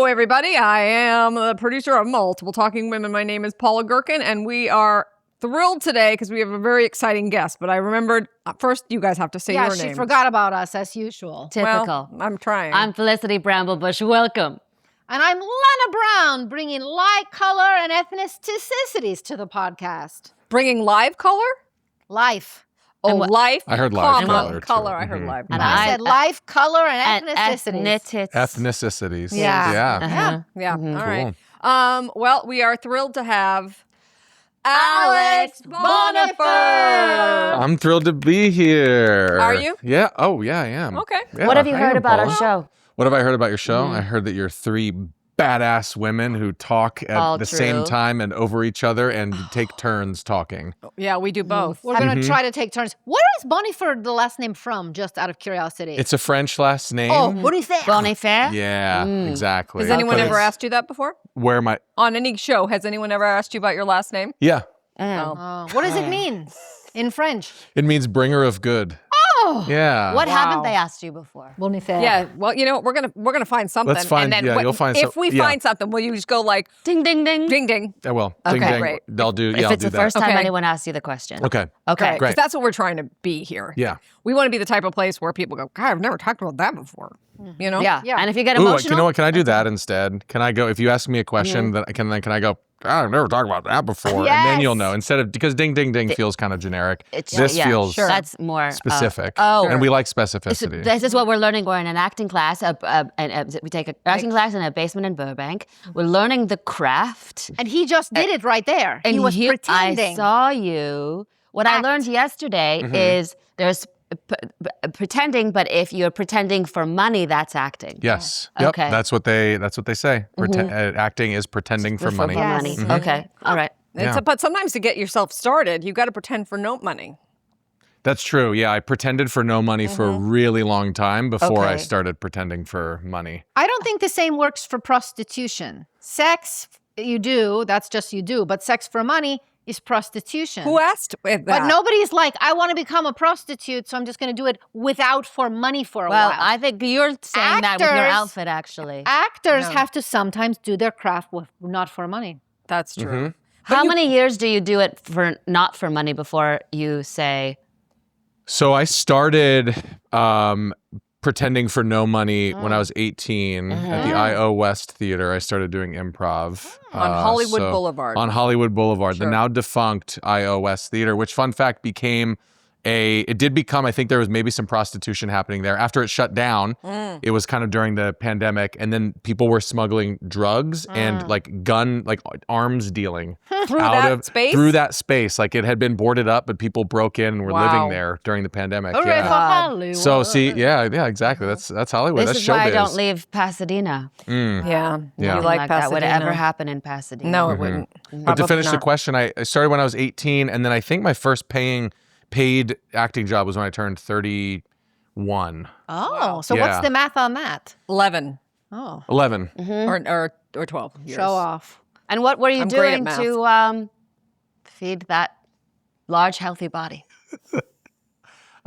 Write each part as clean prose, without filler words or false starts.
everybody. I am the producer of Multiple Talking Women. My name is Paula Gerkin, and we are thrilled today because we have a very exciting guest. But I remembered, first, you guys have to say your names. Yeah, she forgot about us, as usual. Typical. Well, I'm trying. I'm Felicity Bramblebush. Welcome. And I'm Lana Brown, bringing light, color, and ethnicities to the podcast. Bringing live color? Life. Oh, life. I heard live color. color, too. I heard live. And I said life, color, and ethnicities. Ethnicities. Yeah. Yeah. Yeah. All Cool. right. Well, we are thrilled to have Alex Bonifer. I'm thrilled to be here. Are you? Yeah. Oh, yeah, I am. Okay. Yeah, What have you I heard am, about Paula. our show? What have I heard about your show? I heard that you're three badass women who talk at All the true. same time and over each other and take turns talking. Yeah, we do both. We're going to try to take turns. Where is Bonifer the last name from, just out of curiosity? It's a French last name. Oh, Bonifer. Bonifer? Yeah, exactly. Has anyone But ever it's asked you that before? where my On any show, has anyone ever asked you about your last name? Yeah. Oh, what does it mean in French? It means bringer of good. Oh. Yeah. What Wow. haven't they asked you before? Bonifer. Yeah, well, you know, we're gonna find something. Let's find- and then yeah, you'll find if some- we yeah. find something, will you just go like Ding, ding, ding. ding ding? I will. Okay, Ding, ding. great. I'll do. If Yeah, I'll it's do the that. first time Okay. anyone asks you the question. Okay. Okay. Great. Because that's what we're trying to be here. Yeah. We want to be the type of place where people go, God, I've never talked about that before. You know? Yeah. Yeah. And if you get Ooh, emotional, you know what? Can I do that instead? Can I go? If you ask me a question, then can I go? I've never talked about that before, and then you'll know. Instead of because ding ding ding feels kind of generic. This feels that's more specific. oh, and we like So specificity. this is what we're learning. We're in an acting class. We take an acting class in a basement in Burbank. We're learning the craft. And he just did it right there. He was pretending. I saw you. What I learned yesterday is there's pretending, but if you're pretending for money, that's acting. Yes. Yeah. Yep. Okay. That's what they say. Acting is pretending for money. Yes. Okay. All right. Yeah. But sometimes to get yourself started, you got to pretend for no money. That's true. Yeah, I pretended for no money for a really long time before I Okay. started pretending for money. I don't think the same works for prostitution. Sex, you do. That's just you do. But sex for money is prostitution. Who asked that? But nobody's like, I want to become a prostitute, so I'm just going to do it without for money for a Well, while. I think you're saying that with your Actors- outfit, actually. Actors have to sometimes do their craft with not for money. That's true. How many years do you do it for not for money before you say, So I started pretending for no money when I was 18 at the I.O. West Theater. I started doing improv. On Hollywood Boulevard. On Hollywood Boulevard, Sure. the now defunct I.O. West Theater, which, fun fact, it did become, I think there was maybe some prostitution happening there. After it shut down, it was kind of during the pandemic, and then people were smuggling drugs and like arms dealing Through that space? Through that space. Like it had been boarded up, but people broke in and were living there during the pandemic. Hooray for Hollywood. So see, yeah, exactly. That's Hollywood. this That's is why I showbiz. don't leave Pasadena? Yeah. Yeah. You Nothing like that would Pasadena. ever happen in Pasadena. No, it wouldn't. But to Probably finish the not. question, I started when I was 18, and then I think my first paid acting job was when I turned 31. Oh, so Yeah. what's the math on that? 11 Oh, 11. or 12 years. show off. And what were you I'm great at doing math. to feed that large, healthy body?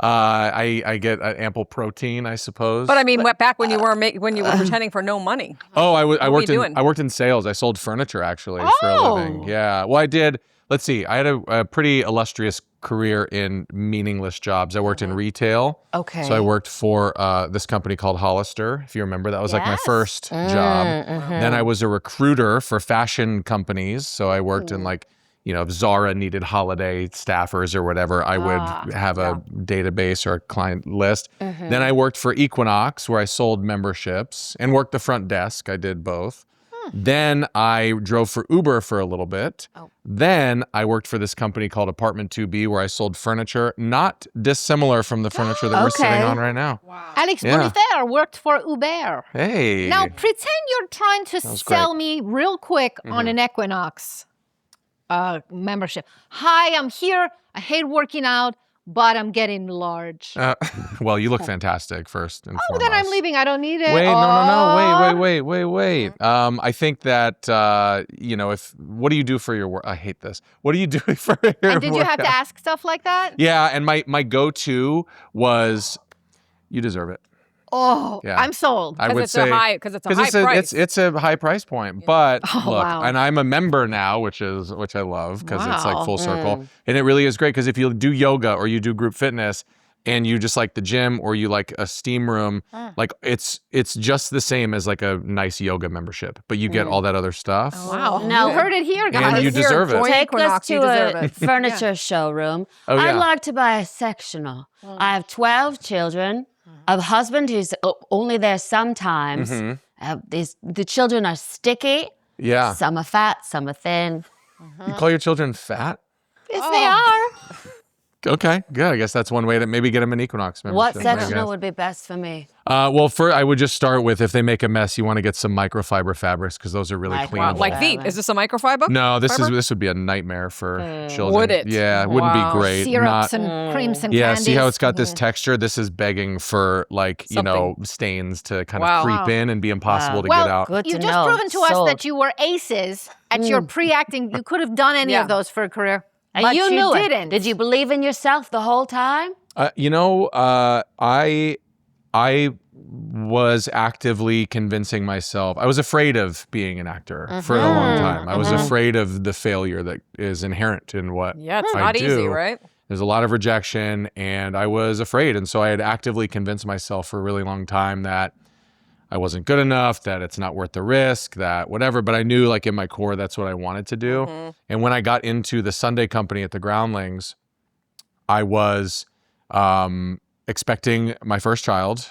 I get ample protein, I suppose. But I mean, back when you were pretending for no money. Oh, I were you worked doing? in sales. I sold furniture actually for a living. Oh. Yeah. Well, I did. Let's see. I had a pretty illustrious career in meaningless jobs. I worked in retail. Okay. So I worked for this company called Hollister, if you remember. That was like my Yes. first job. Then I was a recruiter for fashion companies. So I worked in like, if Zara needed holiday staffers or whatever, I would have a database or a client list. Then I worked for Equinox, where I sold memberships and worked the front desk. I did both. Then I drove for Uber for a little bit. Then I worked for this company called Apartment 2B, where I sold furniture, not dissimilar from the furniture that we're sitting Okay. on right now. Alex Yeah. Bonifer worked for Uber. Hey. Now pretend you're trying to was sell me real quick on an Equinox membership. Hi, I'm here. I hate working out, but I'm getting large. Well, you look fantastic first and Oh, foremost. then I'm leaving. I don't need it. Wait, no. Oh. Wait. I think that, what do you do for your work? I hate this. What do you do for your And did you have workout? to ask stuff like that? Yeah, and my go-to was, you deserve it. Oh, Yeah. I'm sold. I would it's say because it's a high price. it's a high price point. But Oh, look, wow. and I'm a member now, which I love because it's like Wow. full circle, and it really is great because if you do yoga or you do group fitness and you just like the gym or you like a steam room, like it's just the same as like a nice yoga membership, but you get all that other stuff. Wow. No. You heard it here, guys. And you Here, deserve it. join Take us Equinox, you to deserve a it. furniture showroom. Oh, yeah. I'd like to buy a sectional. I have 12 children, a husband who's only there sometimes. The children are sticky. Yeah. Some are fat, some are thin. You call your children fat? Yes, they are. Okay, good. I guess that's one way to maybe get them an Equinox membership. What I sectional guess. would be best for me? Well, I would just start with if they make a mess, you want to get some microfiber fabrics because those are really cleanable. Like Veet. Is this a microfiber? No, Fiber? this would be a nightmare for children. Would it? Yeah, it wouldn't Wow. be great. Syrups and creams and Yeah, candies. see how it's got this texture? This is begging for like, stains to kind of creep in and be impossible to well, get out. Good You've to just know. proven to us Sold. that you were aces at your pre-acting. You could have done any of those for a career, And but you knew didn't. it. Did you believe in yourself the whole time? I was actively convincing myself. I was afraid of being an actor for a long time. I was afraid of the failure that is inherent in what Yeah, it's I not do. easy, right? There's a lot of rejection, and I was afraid. And so I had actively convinced myself for a really long time that I wasn't good enough, that it's not worth the risk, that whatever. But I knew, like, in my core, that's what I wanted to do. And when I got into the Sunday company at the Groundlings, I was expecting my first child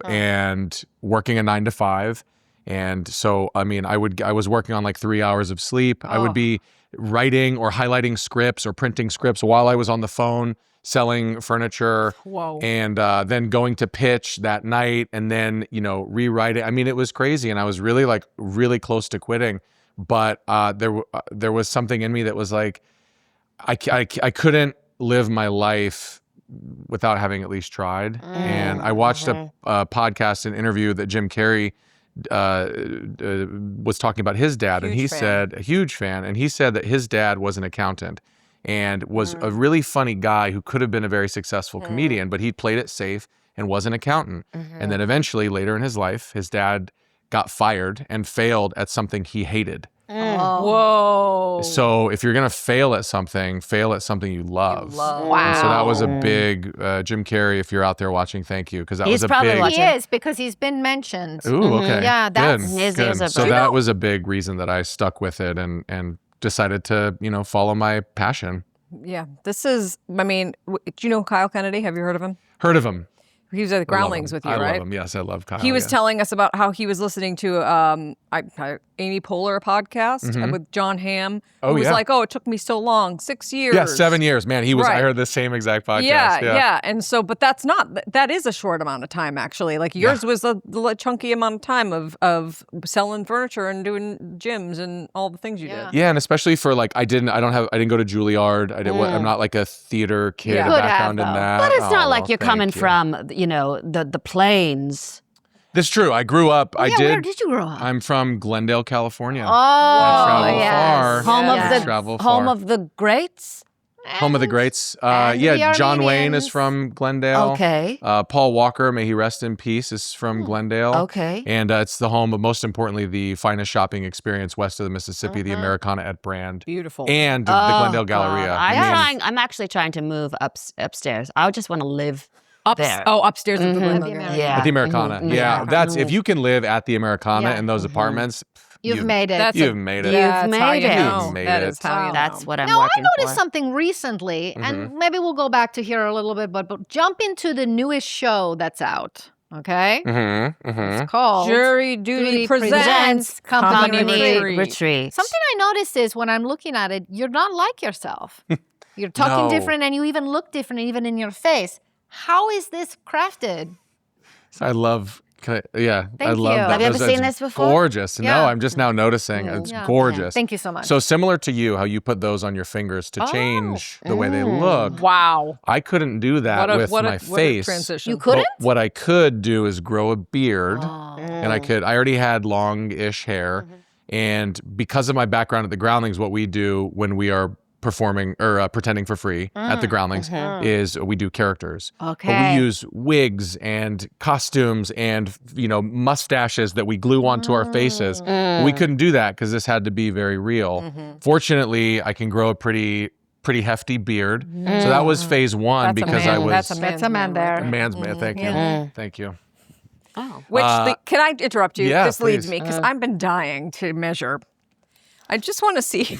and working a 9 to 5. And so, I mean, I was working on like 3 hours of sleep. I would be writing or highlighting scripts or printing scripts while I was on the phone selling furniture. Whoa. And then going to pitch that night and then, rewriting. I mean, it was crazy. And I was really close to quitting. But there was something in me that was like, I couldn't live my life without having at least tried. And I watched a podcast, an interview that Jim Carrey was talking about his dad, and he said, a huge fan, and he said that his dad was an accountant and was a really funny guy who could have been a very successful comedian, but he played it safe and was an accountant. And then eventually, later in his life, his dad got fired and failed at something he hated. Whoa. So if you're gonna fail at something you love. Wow. And so that was a big Jim Carrey. If you're out there watching, thank you, because that He's was a probably big. watching. He is, because he's been mentioned. Ooh, okay. Yeah, that's- good. His good. ears are So burning. that was a big reason that I stuck with it and decided to follow my passion. Yeah, this is, I mean, do you know Kyle Kennedy? Have you heard of him? Heard of him. He was at the Groundlings with you, I right? love him. Yes, I love Kyle. He was yeah. telling us about how he was listening to Amy Poehler podcast with John Hamm. Oh, who was yeah. like, it took me so long, 6 years. Yeah, 7 years. Man, he was. Right. I heard the same exact podcast. Yeah. And so, but that is a short amount of time, actually. Like yours was a chunky amount of time of selling furniture and doing gyms and all the things you did. Yeah, and especially for like I didn't go to Juilliard. I'm not like a theater kid Yeah. Could have, background in though. that. But it's not like well, you're thank coming you. from, the plains. That's true. I grew up. Where did you grow up? I'm from Glendale, California. Oh, travel yes. far. Home Yes. of the Travel home far. of the greats. Home of the greats. and Yeah, the John Wayne Armenians. is from Glendale. Okay. Paul Walker, may he rest in peace, is from Glendale. Okay. And it's the home of, most importantly, the finest shopping experience west of the Mississippi, the Americana at Brand. Beautiful. And the Glendale Galleria. I'm actually trying to move upstairs. I just want to live there. Upstairs with the Glendale Americana. Galleria. Yeah. At the Americana. Yeah, that's if you can live at the Americana Yeah. in those apartments, You've made it. You've made it. You've That's how made you it. know. You've made That it. is how you That's know. what I'm Now, I working noticed for. something recently, and maybe we'll go back to here a little bit, but jump into the newest show that's out, okay? It's called Jury Duty presents Company Company Retreat. Retreat. Something I noticed is when I'm looking at it, you're not like yourself. You're talking No. different, and you even look different, even in your face. How is this crafted? I love. I Thank love you. that. Have you ever It's seen this before? Gorgeous. Yeah. No, I'm just now noticing. It's Yeah. gorgeous. Thank you so much. So similar to you, how you put those on your fingers to change the way they look. Wow. I couldn't do that with my face. transition. You couldn't? But what I could do is grow a beard, and I already had long-ish hair, and because of my background at the Groundlings, what we do when we are performing or pretending for free at the Groundlings is we do characters. Okay. But we use wigs and costumes and, mustaches that we glue onto our faces. We couldn't do that because this had to be very real. Fortunately, I can grow a pretty hefty beard. So that was phase one because I was... That's a man there. Man's man. Thank you. Thank you. Oh. Can I interrupt you? Yeah, This leads please. me because I've been dying to measure. I just want to see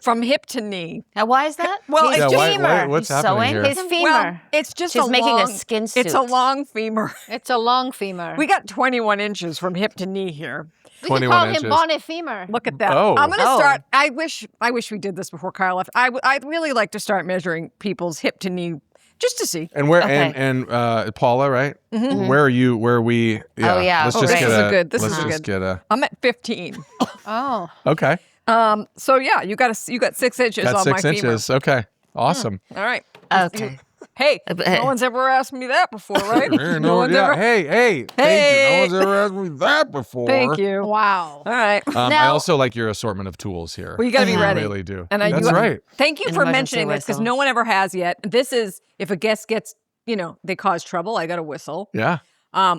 from hip to knee. Now, why is that? Well, His it's just femur. What's He's happening sewing? here? His femur. well, it's just She's a making long, a skin It's a suit. long femur. It's a long femur. We got 21 inches from hip to knee here. We can 21 call him inches. Bonifer. Look at that. Oh. I'm going to Oh. start. I wish we did this before Kyle left. I'd really like to start measuring people's hip to knee just to see. And where Okay. and Paula, right? Where are you? Where are we? Yeah. Oh, yeah. Let's Oh, just this get is a good. This let's is just good. get a. I'm at 15. Oh. Okay. So yeah, you got 6 inches Got on 6 my inches. Okay. Awesome. femur. All right. Okay. Hey, no one's ever asked me that before, right? Hey, thank you. No one's ever asked me that before. Thank you. Wow. All right. I Now- also like your assortment of tools here. Well, you got to be I ready. really do. And That's right. Thank you An for emergency mentioning this because whistle. no one ever has yet. This is if a guest gets, they cause trouble. I got a whistle. Yeah.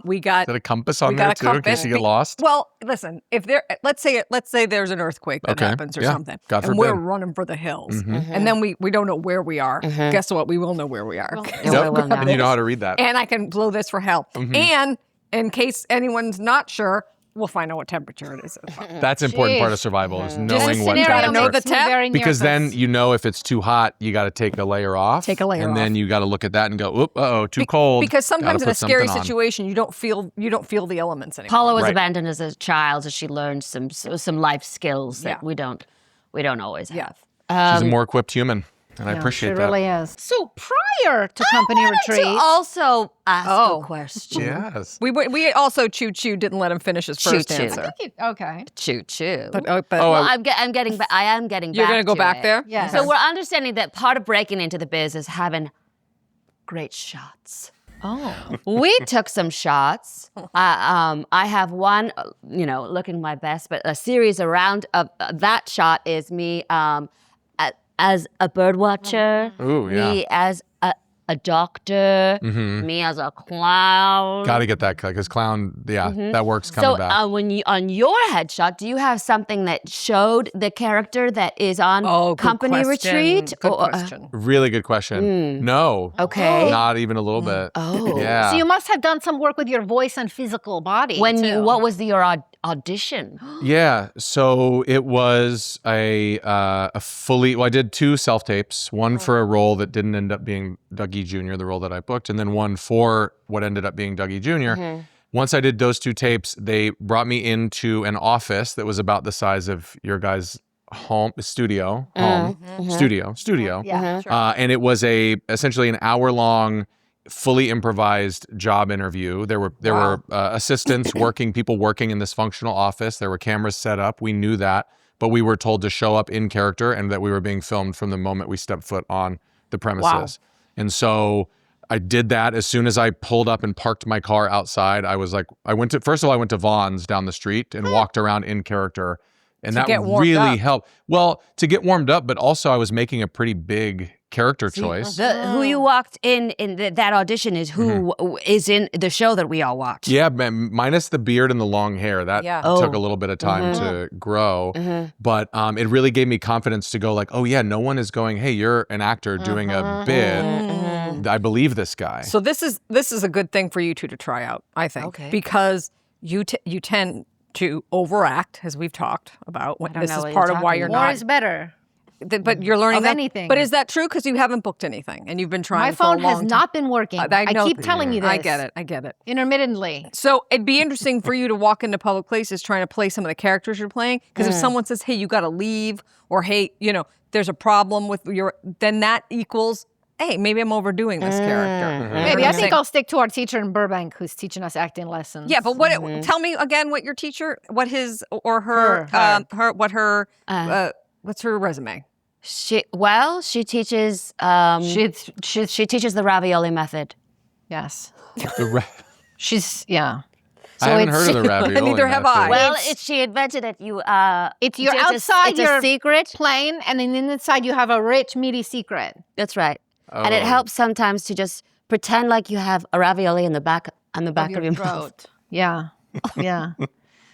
We got Is that a compass on we there got a too, in compass. case you get lost? Well, listen, if let's say there's an earthquake that Okay. happens or Yeah. something, God and we're forbid. running for the hills, and then we don't know where we are. Guess what? We will know where we are. Yeah, we will know. And you know how to read that. And I can blow this for hell. And in case anyone's not sure, we'll find out what temperature it is. That's an important part of Jeez. survival is This knowing what scenario gotta know makes the me temp, very because then nervous. you know if it's too hot, you got to take a layer off. Take a layer and then off. you got to look at that and go, "Oop, too cold." Because sometimes Gotta in a put scary something on. situation, you don't feel the elements anymore. Paula was Right. abandoned as a child, so she learned some life skills that Yeah. we don't always Yeah. have. She's a more equipped human, and I Yeah, appreciate she that. really is. So prior to company To retreat, also ask Oh. a question. Yes. We also Choo didn't let him finish his first Choo-choo. answer. okay. Choo choo. But Oh, well, I am getting back. I am getting you're back. gonna go to back it. there? Yes. So we're understanding that part of breaking into the biz is having great shots. Oh. We took some shots. I have one, looking my best, but a series around of that shot is me as a bird watcher, Ooh, yeah. me as a doctor, me as a clown. Got to get that because clown, that works coming So back. when you on your headshot, do you have something that showed the character that is on Good company question. retreat? Good Or, question. Really good question. No. Okay. Not even a little bit. Oh. Yeah. So you must have done some work with your voice and physical body. too. What was your audition? Yeah, so it was a fully. Well, I did 2 self tapes. One for a role that didn't end up being Dougie Jr., the role that I booked, and then one for what ended up being Dougie junior Once I did those 2 tapes, they brought me into an office that was about the size of your guys' studio. Yeah. Sure. And it was essentially an hour-long, fully improvised job interview. There were assistants people working in this functional office. There were cameras set up. We knew that, but we were told to show up in character and that we were being filmed from the moment we stepped foot on the premises. And so I did that. As soon as I pulled up and parked my car outside, I was like, first of all, I went to Vaughn's down the street and walked around in character. And that get warmed really up. helped. Well, to get warmed up, but also I was making a pretty big character choice. Who you walked in that audition is who is in the show that we all watched. Yeah, minus the beard and the long hair. That Yeah. took a little bit of time to grow. But it really gave me confidence to go like, oh yeah, no one is going, hey, you're an actor doing a bid. I believe this guy. So this is a good thing for you two to try out, I think, Okay. because you tend to overact, as we've talked about. don't This know is what part you're of why talking you're about. More not. is better. But you're learning Of that. anything. But is that true? Because you haven't booked anything and you've been trying. My for phone a long has time. not been working. I know- keep telling you this. I get it. Intermittently. So it'd be interesting for you to walk into public places trying to play some of the characters you're playing. Because if someone says, "Hey, you got to leave," or "Hey, there's a problem with then that equals, "Hey, maybe I'm overdoing this character." Maybe. I think I'll stick to our teacher in Burbank who's teaching us acting lessons. Yeah, but tell me again what your teacher, what his or her, what's her resume? She teaches She's she teaches the ravioli method. yes. The She's yeah. I haven't heard of the ravioli. Neither have I. Well, she invented it. It's your it's outside, it's your a secret. plain, and then inside you have a rich, meaty secret. That's right. And it Oh. helps sometimes to just pretend like you have a ravioli in the back of your mouth. throat. Yeah, yeah.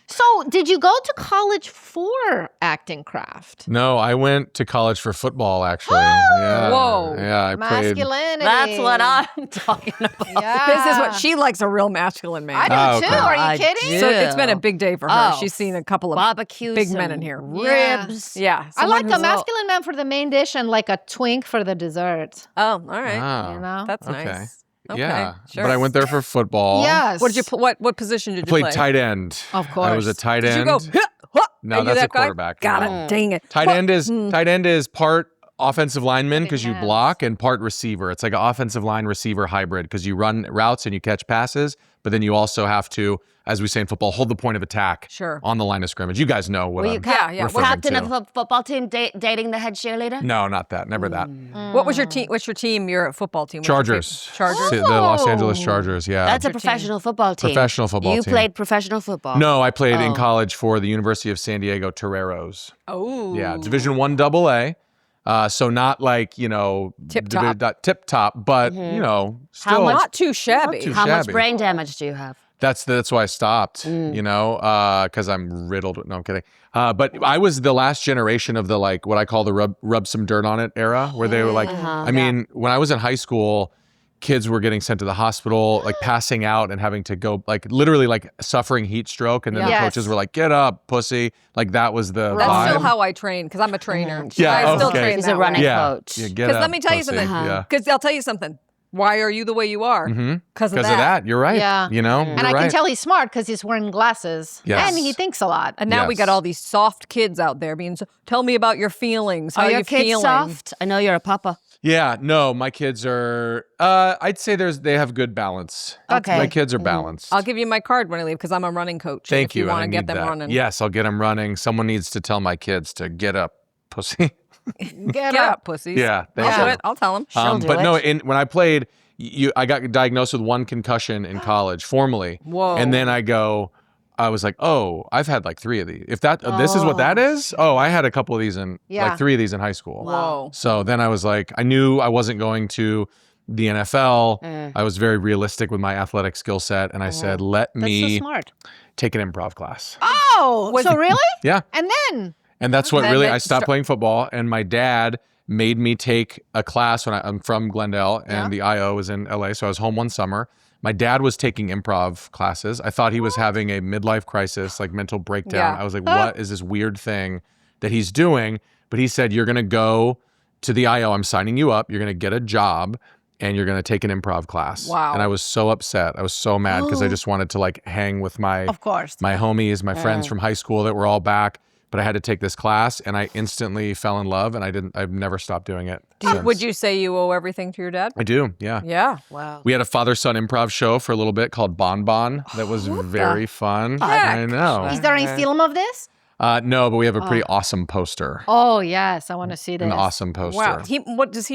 So, did you go to college for acting craft? No, I went to college for football, actually. Yeah. Whoa. Yeah, I played. Masculinity. That's what I'm talking about. Yeah. This is what she likes, a real masculine man. I do Oh, too. okay. Are you I kidding? do. So it's been a big day for her. Oh, She's seen a couple of Barbecues, big men in here. Yeah. ribs. Yeah. I like someone the who's- masculine man for the main dish and like a twink for the dessert. Oh, all right. Wow. You know? That's Okay. nice. Okay, Yeah, sure. but I went there for football. Yes. What did you? What position did you Played play? tight end. Of I was a course. tight Did end. you go? No, Are you that's that a guy? quarterback. Got No. it. Dang it. Tight end is part offensive lineman because you Yes. block and part receiver. It's like an offensive line receiver hybrid because you run routes and you catch passes, but then you also have to, as we say in football, hold the point of attack Sure. on the line of scrimmage. You guys know what Were you I'm yeah. referring captain to. of a football team dating the head cheerleader? No, not that. Never that. What was your team? What's your team? Your football team? What's your Chargers. team? Chargers. The Los Angeles Chargers, yeah. That's a your team? professional football team. Professional football You team. played professional football. No, I played in college for the University of San Diego Toreros. Oh. Yeah, Division I AA. So not like, Tip top. tip top, but still much- Not too shabby. too How much shabby. brain damage do you have? That's why I stopped, because I'm riddled with, no, I'm kidding. But I was the last generation of the, like, what I call the rub some dirt on it era, where they were like, I mean, when I was in high school, kids were getting sent to the hospital, like passing out and having to go, like literally like suffering heat stroke. And then the Yes. coaches were like, get up, pussy. Like that was the That's vibe. still how I train because I'm a trainer. Yeah, I still okay. train He's that a running way. coach. Yeah, get Because up, let me tell you pussy. something. Yeah. Because I'll tell you something. Why are you the way you are? Because of Because of that, you're right. Yeah. You know, And you're I right. can tell he's smart because he's wearing glasses. Yes. And he thinks a lot. And now we got Yes. all these soft kids out there being so, tell me about your feelings. How Are you your kids feeling? soft? I know you're a papa. Yeah, no, my kids are. I'd say they have good balance. Okay. My kids are balanced. I'll give you my card when I leave because I'm a running coach. Thank if you and want I to get need them that. running. Yes, I'll get them running. Someone needs to tell my kids to get up, pussy. Get Get up, pussies. Yeah, thank I'll do you. it. I'll tell them. do But no, it. when I played, I got diagnosed with one concussion in college, formally. Whoa. And then I was like, oh, I've had like 3 of these. If this is what that is, I had a couple of these Yeah. like 3 of these in high school. Whoa. So then I was like, I knew I wasn't going to the NFL. I was very realistic with my athletic skill set. And I said, let That's so me smart. take an improv class. Oh, so really? Yeah. And then? And that's what Then really, they I stopped playing football. And my dad made me take a class when I'm from Glendale and the IO is in LA. So I was home one summer. My dad was taking improv classes. I thought he was having a midlife crisis, like mental breakdown. Yeah. I was like, what is this weird thing that he's doing? But he said, you're going to go to the IO. I'm signing you up. You're going to get a job and you're going to take an improv class. Wow. And I was so upset. I was so mad because I just wanted to like hang with my Of course. my homies, my friends from high school that were all back. But I had to take this class and I instantly fell in love and I've never stopped doing it. since. Would you say you owe everything to your dad? I do, yeah. Yeah. Wow. We had a father-son improv show for a little bit called Bon Bon that was very fun. I know. Is there any film of this? No, but we have a pretty awesome poster. Oh, yes. I want to see this. An awesome poster. Wow. Does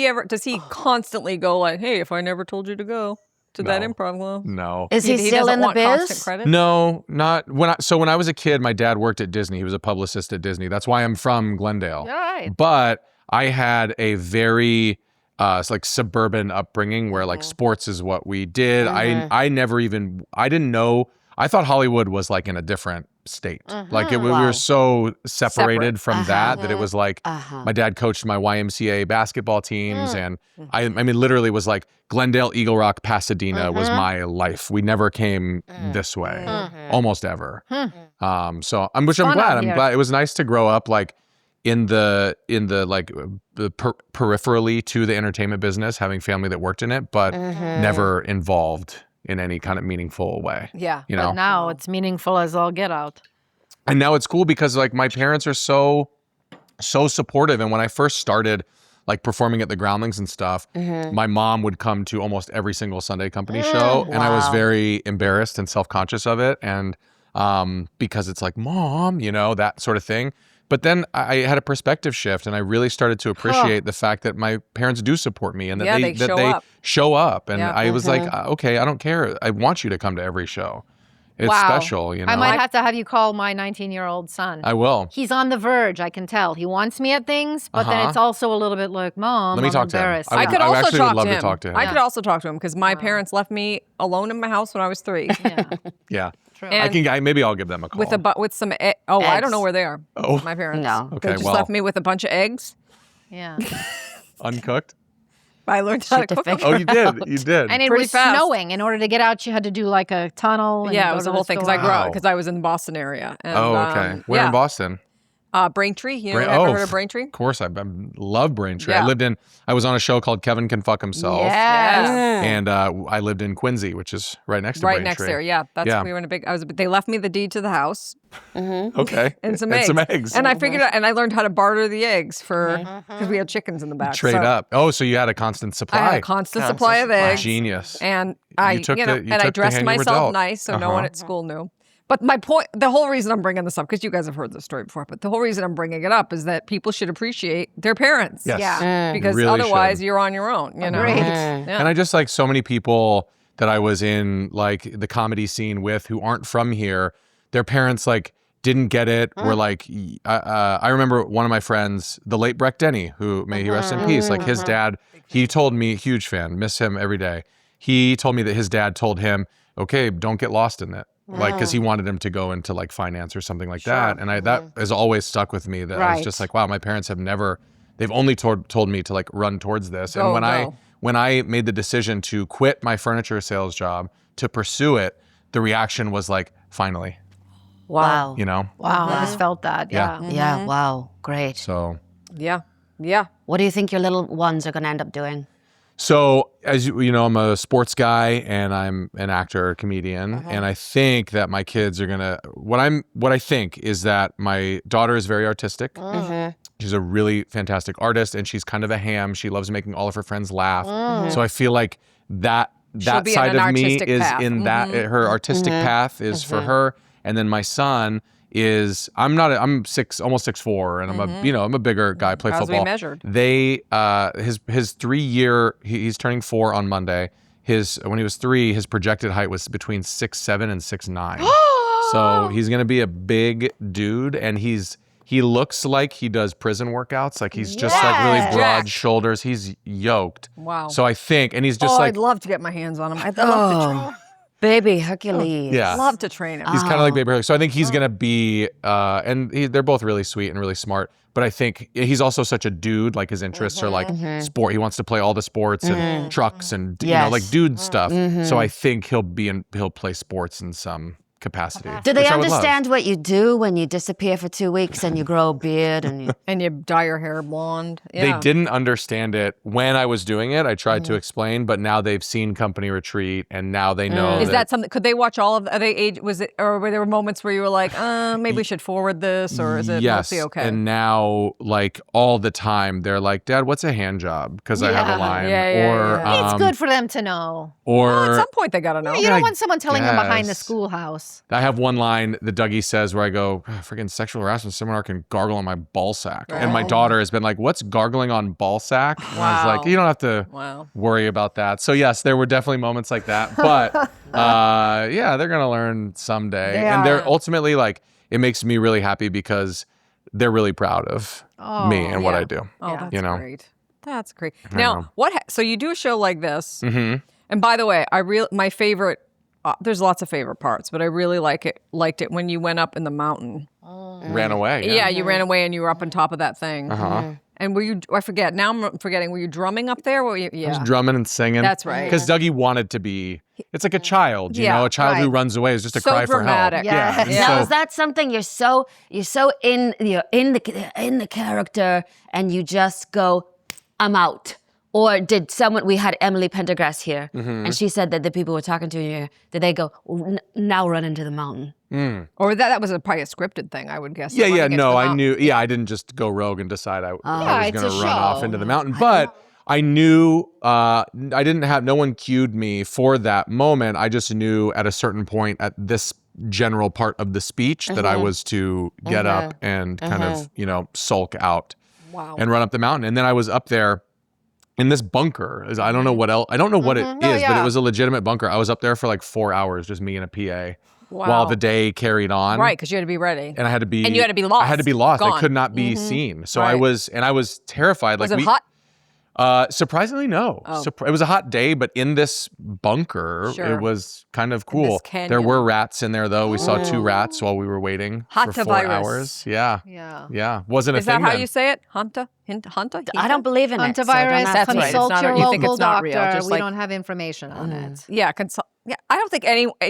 he constantly go like, hey, if I never told you to go to that improv club? No. Is he still doesn't in the want constant biz? credit? No, not when I was a kid, my dad worked at Disney. He was a publicist at Disney. That's why I'm from Glendale. All right. But I had a very like suburban upbringing where like sports is what we did. I didn't know. I thought Hollywood was like in a different state. Like we were so separated from that it was like my dad coached my YMCA basketball teams and I mean literally was like Glendale, Eagle Rock, Pasadena was my life. We never came this way, almost ever. So I'm fun glad. out I'm here. glad it was nice to grow up like in the like the peripherally to the entertainment business, having family that worked in it, but never involved in any kind of meaningful way. Yeah. You know? But now it's meaningful as all get out. And now it's cool because like my parents are so supportive. And when I first started like performing at the Groundlings and stuff, my mom would come to almost every single Sunday company show. And I was very embarrassed and self-conscious of it. And because it's like, Mom, that sort of thing. But then I had a perspective shift and I really started to appreciate the fact that my parents do support me and that Yeah, they show up. show up. And Yeah. I was like, okay, I don't care. I want you to come to every show. It's special, you know. I might have to have you call my 19-year-old son. I will. He's on the verge, I can tell. He wants me at things, but then it's also a little bit like, Mom, Let me I'm talk embarrassed. to him. I could I also actually would talk love to to him. talk to him. I could also talk to him because my parents left me alone in my house when I was 3. Yeah. And maybe I'll give them a call. with some I don't know where they are. Oh. My parents. No. They just left me with a bunch of eggs. Yeah. Uncooked? I learned how to cook them. Oh, you did. You did. And it Pretty was fast. snowing. In order to get out, you had to do like a tunnel. And Yeah, go it was to the whole thing because I store. grew up because I was in the Boston area. And, okay. Where in Boston? Braintree. You know, ever heard of Braintree? Of course, I love Braintree. Yeah. I was on a show called Kevin Can Fuck Himself. Yes. And I lived in Quincy, which is right next to Right Braintree. next there. Yeah, we were in a big. They left me the deed to the house Okay. and some eggs. And I figured out, and I learned how to barter the eggs because we had chickens in the back. Trade up. Oh, so you had a constant supply. I had a constant supply of eggs. Genius. And I took the and I hand dressed you were myself dealt. nice so no one at school knew. But my point, the whole reason I'm bringing this up, because you guys have heard this story before, but the whole reason I'm bringing it up is that people should appreciate their parents. Yes. Yeah. Because really otherwise should. you're on your own, you know? Agreed. Yeah. And I just like so many people that I was in like the comedy scene with who aren't from here, their parents like didn't get it. Were like, I remember one of my friends, the late Breck Denny, who may he rest in peace. Like his dad, he told me, huge fan, miss him every day. He told me that his dad told him, okay, don't get lost in it. Like, because he wanted him to go into like finance or something like that. And that has always stuck with me that I was just like, wow, my parents have never, they've only told me to like run towards this. And when I made the decision to quit my furniture sales job to pursue it, the reaction was like, finally, Wow. you know? Wow. I just felt that. Yeah. Yeah. Yeah. Wow. Great. So, Yeah. Yeah. What do you think your little ones are going to end up doing? So as you know, I'm a sports guy and I'm an actor, comedian, and I think that my kids are gonna. What I think is that my daughter is very artistic. She's a really fantastic artist, and she's kind of a ham. She loves making all of her friends laugh. So I feel like that be side on an of me artistic is path. in that her artistic path is for her, and then my son is I'm almost 6'4", and I'm a bigger guy. Play As we football. measured. They his 3-year he's turning 4 on Monday. When he was 3, his projected height was between 6'7" and 6'9". So he's gonna be a big dude, and he looks like he does prison workouts. Like he's just like really broad Jacked. shoulders. He's yoked. Wow. So I think, and he's just I'd like love to get my hands on him. I'd love to train. Baby Hercules. yeah. Love to train him. He's kind of like Baby Hercules. So I think he's gonna be, they're both really sweet and really smart. But I think he's also such a dude. Like his interests are like sport. He wants to play all the sports and trucks and like dude stuff. So I think he'll play sports in some capacity. Do they which I would love. understand what you do when you disappear for 2 weeks and you grow a beard and you... And you dye your hair blonde. Yeah. They didn't understand it when I was doing it. I tried to explain, but now they've seen Company Retreat, and now they know. Is that something? Could they watch all of? Are they age? Was it? Or were there moments where you were like, maybe we should forward this, or is it mostly okay? And now, like all the time, they're like, "Dad, what's a hand job?" Because I have a line. It's good for them to know. Or At some point, they gotta know. You don't want someone telling them behind the guess. schoolhouse. I have one line that Dougie says where I go, freaking sexual harassment seminar can gargle on my ball sack. And my daughter has been like, what's gargling on ball sack? And I was like, you don't have to worry about that. So yes, there were definitely moments like that. But yeah, they're going to learn someday. And they're ultimately like, it makes me really happy because they're really proud of me and what I do. Oh, that's you know? great. That's great. Now, so you do a show like this. And by the way, my favorite, there's lots of favorite parts, but I really liked it when you went up in the mountain. Ran away. Yeah, you ran away and you were up on top of that thing. And were you, I forget, now I'm forgetting, were you drumming up there? I was drumming and singing. That's right. Because Dougie wanted to be, it's like a child, you know, a child who runs away is just a cry dramatic. for help. Yes. Now, is that something you're so in the character and you just go, I'm out? Or did we had Emily Pendergrass here, and she said that the people were talking to you, did they go, now run into the mountain? Or that was probably a scripted thing, I would guess. Yeah, no, I knew. Yeah, I didn't just go rogue and decide I was going to run off into the mountain. But I knew no one cued me for that moment. I just knew at a certain point at this general part of the speech that I was to get up and kind of, sulk out and run up the mountain. And then I was up there in this bunker. I don't know what else. I don't know what it is, but it was a legitimate bunker. I was up there for like 4 hours, just me and a PA. while the day carried on. Right, because you had to be ready. And I had to be. And you had to be lost. I had to be lost. I Gone. could not be seen. So Right. I was terrified. Was like it hot? Surprisingly, no. Oh. It was a hot day, but in this bunker, Sure. it was kind of cool. canyon. There were rats in there, though. We saw 2 rats while we were waiting for 4 Hantavirus. hours. Yeah. Yeah. Yeah. Wasn't Is a thing that how then. you say it? Hunta? Hunta? I don't believe in it. so I don't Antivirus, know. That's right. It's consult not- your you think local it's not real, doctor. just We like- don't have information on it. Yeah, yeah. I don't think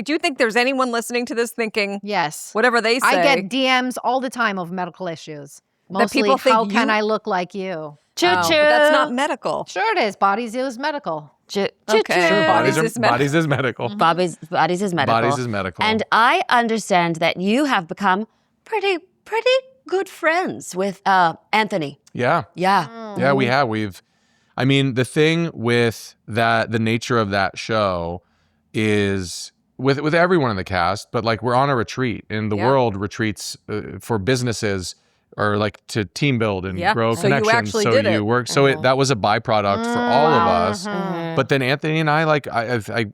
do you think there's anyone listening to this thinking Yes. whatever they say? I get DMs all the time of medical issues. Mostly, people think how can you- I look like you? Choo Oh, choo. but that's not medical. Sure it is. Bodies is medical. Choo Okay. Sure, Bodies Bodies is bodies is medical. Bodies is medical. Bodies is medical. And I understand that you have become pretty good friends with Anthony. Yeah. Yeah. Yeah, we have. I mean, the thing with the nature of that show is with everyone in the cast, but like we're on a retreat, and the Yeah. world retreats for businesses or like to team build and Yeah. grow So you connections. actually so did you it. work. So that was a byproduct for all of us. But then Anthony and I, like, I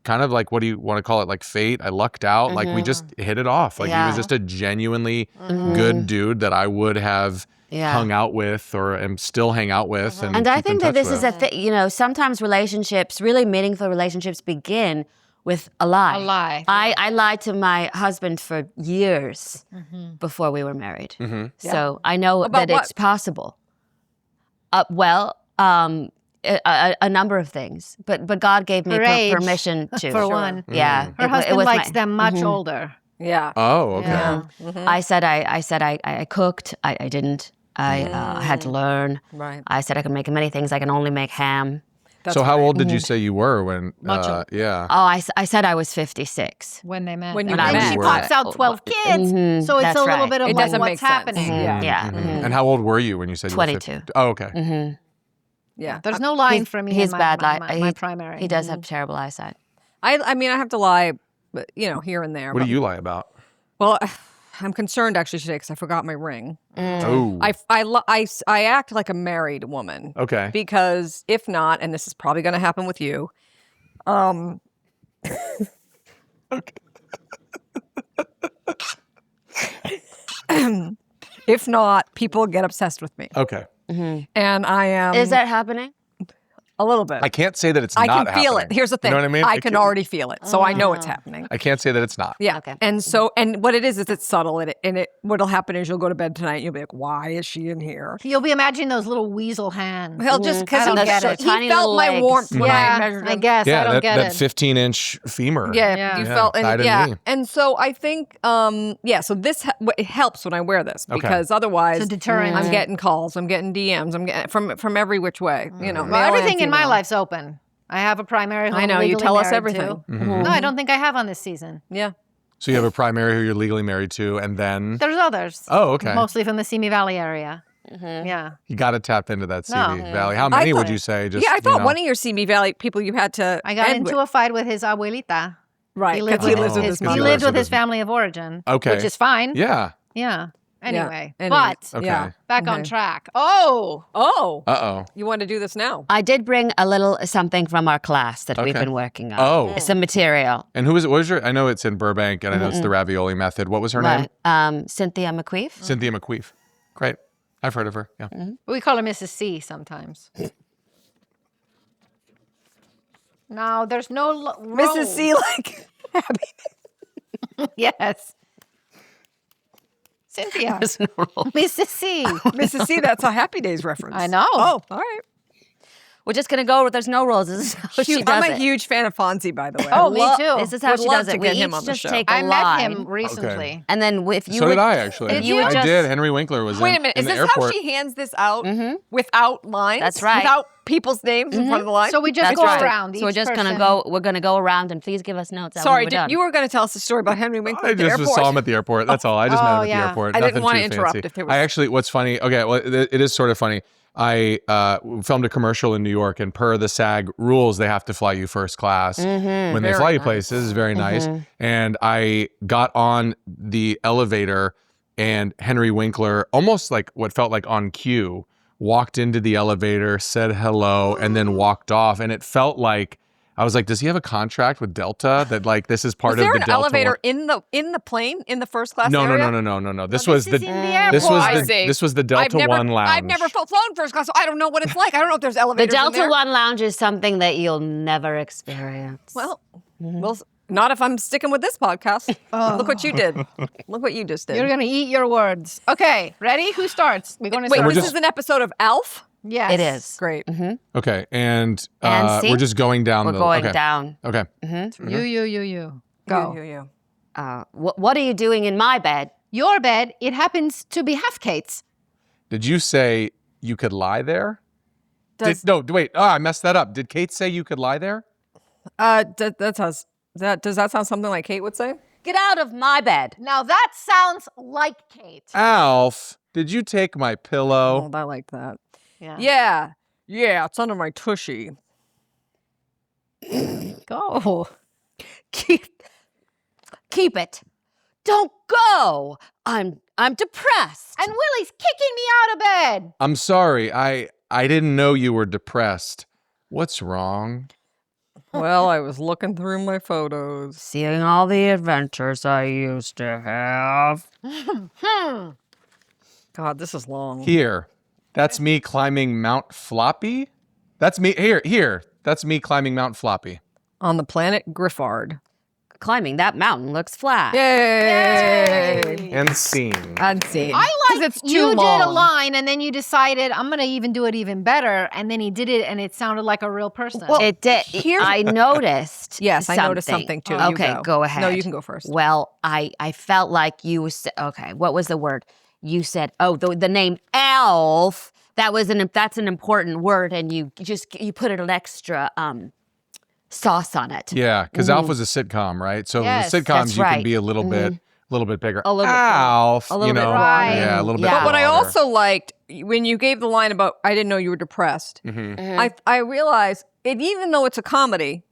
kind of like, what do you want to call it? Like fate. I lucked out. Like we just hit it off. Like he was Yeah. just a genuinely good dude that I would have Yeah. hung out with or am still hang out with. And I keep in think that touch this is with. a thing, you know, sometimes relationships, really meaningful relationships begin with a lie. A lie. I lied to my husband for years before we were married. So I know About that it's what? possible. A number of things, but God gave me Her age, permission to. for one. Yeah. Her It husband was likes my- them much older. Yeah. Oh, okay. Yeah. I said I cooked. I didn't. I had to learn. Right. I said I could make many things. I can only make ham. That's So how right. old did you say you were when? Much older. Yeah. Oh, I said I was 56. When they met. When you and then met. she Were. pops out 12 kids. So it's That's a little right. bit of It like doesn't what's make sense. happening. Yeah. Yeah. And how old were you when you said you were 22. 50? Oh, okay. Yeah. There's no lying for me He's in bad. my primary. He does have terrible eyesight. I mean, I have to lie, but, here and there. What but- do you lie about? Well, I'm concerned actually today because I forgot my ring. Oh. I act like a married woman. Okay. Because if not, and this is probably going to happen with you, if not, people get obsessed with me, Okay. and I am Is that happening? a little bit. I can't say that it's I not can feel happening. it. Here's the thing. You know what I mean? I can already feel it, so I know it's happening. I can't say that it's not. Yeah. Okay. And so, and what it is it's subtle. And what'll happen is you'll go to bed tonight and you'll be like, why is she in here? You'll be imagining those little weasel hands. He'll just, I because don't he, get it. Tiny felt little my legs. warmth when Yeah, I measured him. I guess. Yeah, I don't get that it. 15-inch femur. Yeah, Yeah. you Yeah, felt, tied and in yeah. me. And so I think, so this, it helps when I wear this Okay. because otherwise It's a deterrent. I'm getting calls, I'm getting DMs, I'm getting from every which way, male Well, and everything in my female. life's open. I have a primary who I I'm know, you legally tell us married everything. to. Mm-hmm. No, I don't think I have on this season. Yeah. So you have a primary who you're legally married to, and then There's others. oh, okay. Mostly from the Simi Valley area. Yeah. You got to tap into that No. CV Valley. How many would thought- you say? Just, Yeah, I thought you know? one of your Simi Valley people you had to I got end into with. a fight with his abuelita. Right, He because lived he with lives with his, his he mom. lived with his his- family of origin. Okay. Which is fine. Yeah. Yeah. Anyway. Anyway. But Okay. Yeah. back on Okay. track. Oh. Oh, Uh-oh. you want to do this now? I did bring a little something from our class that we've Okay. been working on. Oh. Some material. And who was it? What was your? I know it's in Burbank, and I know it's the ravioli method. What was her name? But, Cynthia McQueef. Cynthia McQueef. Great. I've heard of her. Yeah. We call her Mrs. C sometimes. No, there's no Mrs. C, like, happy. Yes. Cynthia. There's no rule. Mrs. C. Mrs. C, that's a Happy Days reference. I know. Oh, all right. We're just gonna go with there's no rules. This is how she Shoot, does I'm a it. huge fan of Fonzie, by the way. Oh, me too. This is how Would she love does to it. We get him each on the just show. take a I met line. him recently. And then if you So would, did I actually. if you would I just- did. Henry Winkler was Wait a in, minute. in Is the this airport. how she hands this out without lines? That's right. Without people's names in front of the line? So we just That's go right. around. So we're each just person. gonna go. We're gonna go around and please give us notes. after Sorry, we're done. you were going to tell us a story about Henry Winkler I at the just airport. saw him at the airport. That's all. I just met him at the yeah. airport. I didn't Nothing want to too interrupt fancy. if there was- I actually, what's funny, okay, well, it is sort of funny. I filmed a commercial in New York, and per the SAG rules, they have to fly you first class when they Very fly you nice. places. It's very nice. And I got on the elevator, and Henry Winkler, almost like what felt like on cue, walked into the elevator, said hello, and then walked off. And it felt like I was like, does he have a contract with Delta that like this is part Was there of the an Delta elevator one? in the plane in the first class No, area? no. This Well, was this the is in the airport. this was the Delta One lounge. I've never flown first class, so I don't know what it's like. I don't know if there's The elevators in Delta there. One lounge is something that you'll never experience. Well, not if I'm sticking with this podcast. Look what you did. Look what you just did. You're gonna eat your words. Okay, ready? Who starts? We're gonna Wait, start. this is an episode of Alf? Yes. it is. Great. Okay, and see? we're just going down. We're going down. Okay. You. Go. You. What are you doing in my bed? Your bed, it happens to be half Kate's. Did you say you could lie there? Does- No, wait. Oh, I messed that up. Did Kate say you could lie there? Does that sound something like Kate would say? Get out of my bed. Now that sounds like Kate. Alf, did you take my pillow? Oh, I like that. Yeah. Yeah, it's under my tushy. Go. Keep it. Don't go. I'm depressed. And Willie's kicking me out of bed. I'm sorry. I didn't know you were depressed. What's wrong? Well, I was looking through my photos. Seeing all the adventures I used to have. God, this is long. Here. That's me climbing Mount Floppy. That's me. Here. That's me climbing Mount Floppy. On the planet Griffard. Climbing that mountain looks flat. Yay! And scene. Unseen. I like it's too you did a long. line and then you decided I'm gonna even do it even better, and then he did it and it sounded like a real person. Well, It did. I noticed. Yes, I noticed something too. You Okay, go ahead. No, you can go first. Well, I felt like you was okay. What was the word? You said, oh, the name Elf. That's an important word, and you put an extra sauce on it. Yeah, because Alf was a sitcom, right? So Yes, with sitcoms, that's you can right. be a little bit bigger. A little bit Alf, A little you bit know, right. yeah, a little bit. Yeah. But what I broader. also liked when you gave the line about I didn't know you were depressed, I realized even though it's a comedy,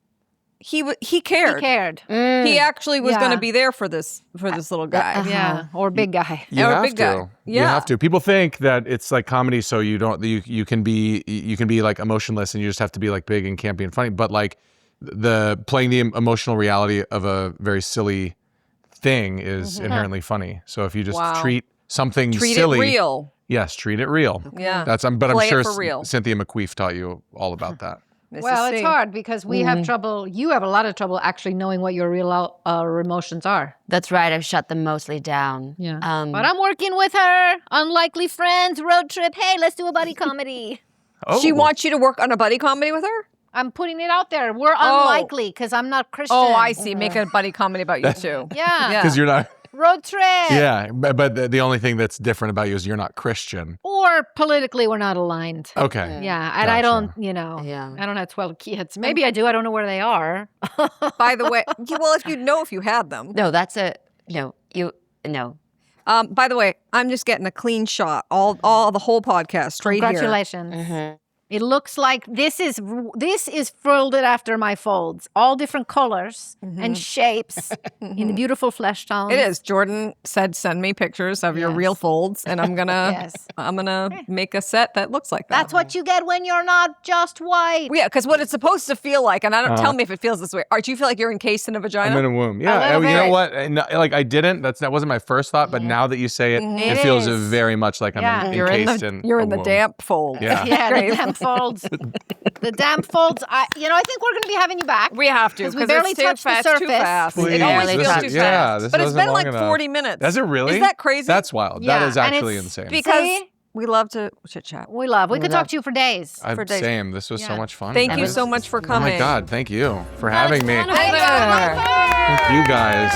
he cared. he cared. He actually was going Yeah. to be there for this little guy. Yeah, or big guy. You Or a have big guy. to. You Yeah. have to. People think that it's like comedy, so you don't. You can be like emotionless, and you just have to be like big and campy and funny. But like playing the emotional reality of a very silly thing is inherently funny. So if you just Wow. treat something Treat silly, it real. yes, treat it real. Yeah. But I'm Play it sure for real. Cynthia McQueef taught you all about that. Well, it's hard because we have trouble. You have a lot of trouble actually knowing what your real emotions are. That's right. I've shut them mostly down. Yeah. Um, But I'm working with her. Unlikely friends, road trip. Hey, let's do a buddy comedy. Oh, She wants you to work on a buddy comedy with her? I'm putting it out there. We're unlikely because I'm not Christian. Oh, I see. Make a buddy comedy about you too. Yeah. because you're not. Road trip. Yeah, but the only thing that's different about you is you're not Christian. Or politically, we're not aligned. Okay. Yeah. And I don't, Yeah. I don't have 12 kids. Maybe I do. I don't know where they are. By the way, well, if you had them. no, that's a no. No. By the way, I'm just getting a clean shot. All the whole podcast straight here. Congratulations. It looks like this is folded after my folds, all different colors and shapes in beautiful flesh tones. It is. Jordan said, "Send me pictures of your Yes. real folds, and I'm gonna Yes. I'm gonna make a set that looks like that." That's what you get when you're not just white. Yeah, because what it's supposed to feel like, and I don't tell me if it feels this way. Art, do you feel like you're encased in a vagina? I'm in a womb. Yeah, little you know bit. what? Like I didn't. That wasn't my first thought, but now that you say it, it feels is. very much like I'm Yeah. You're in encased the you're a in the womb. damp fold. Yeah. Yeah, Great. the damp folds. The damp folds. I think we're going to be having you back. We have to 'Cause we because barely it's too touched the fast. Too surface. fast. Please, It always this feels is- too yeah, fast. this But it's wasn't been long like enough. 40 minutes. Does it really? Is that crazy? That's wild. Yeah, That is and actually it's insane. because See? we love to chit chat. We could talk to you for days. for days. Same. This was so Yeah. much fun. Thank you guys. so much for Oh coming. my God! Thank you for having me. Thank you, Thank you guys.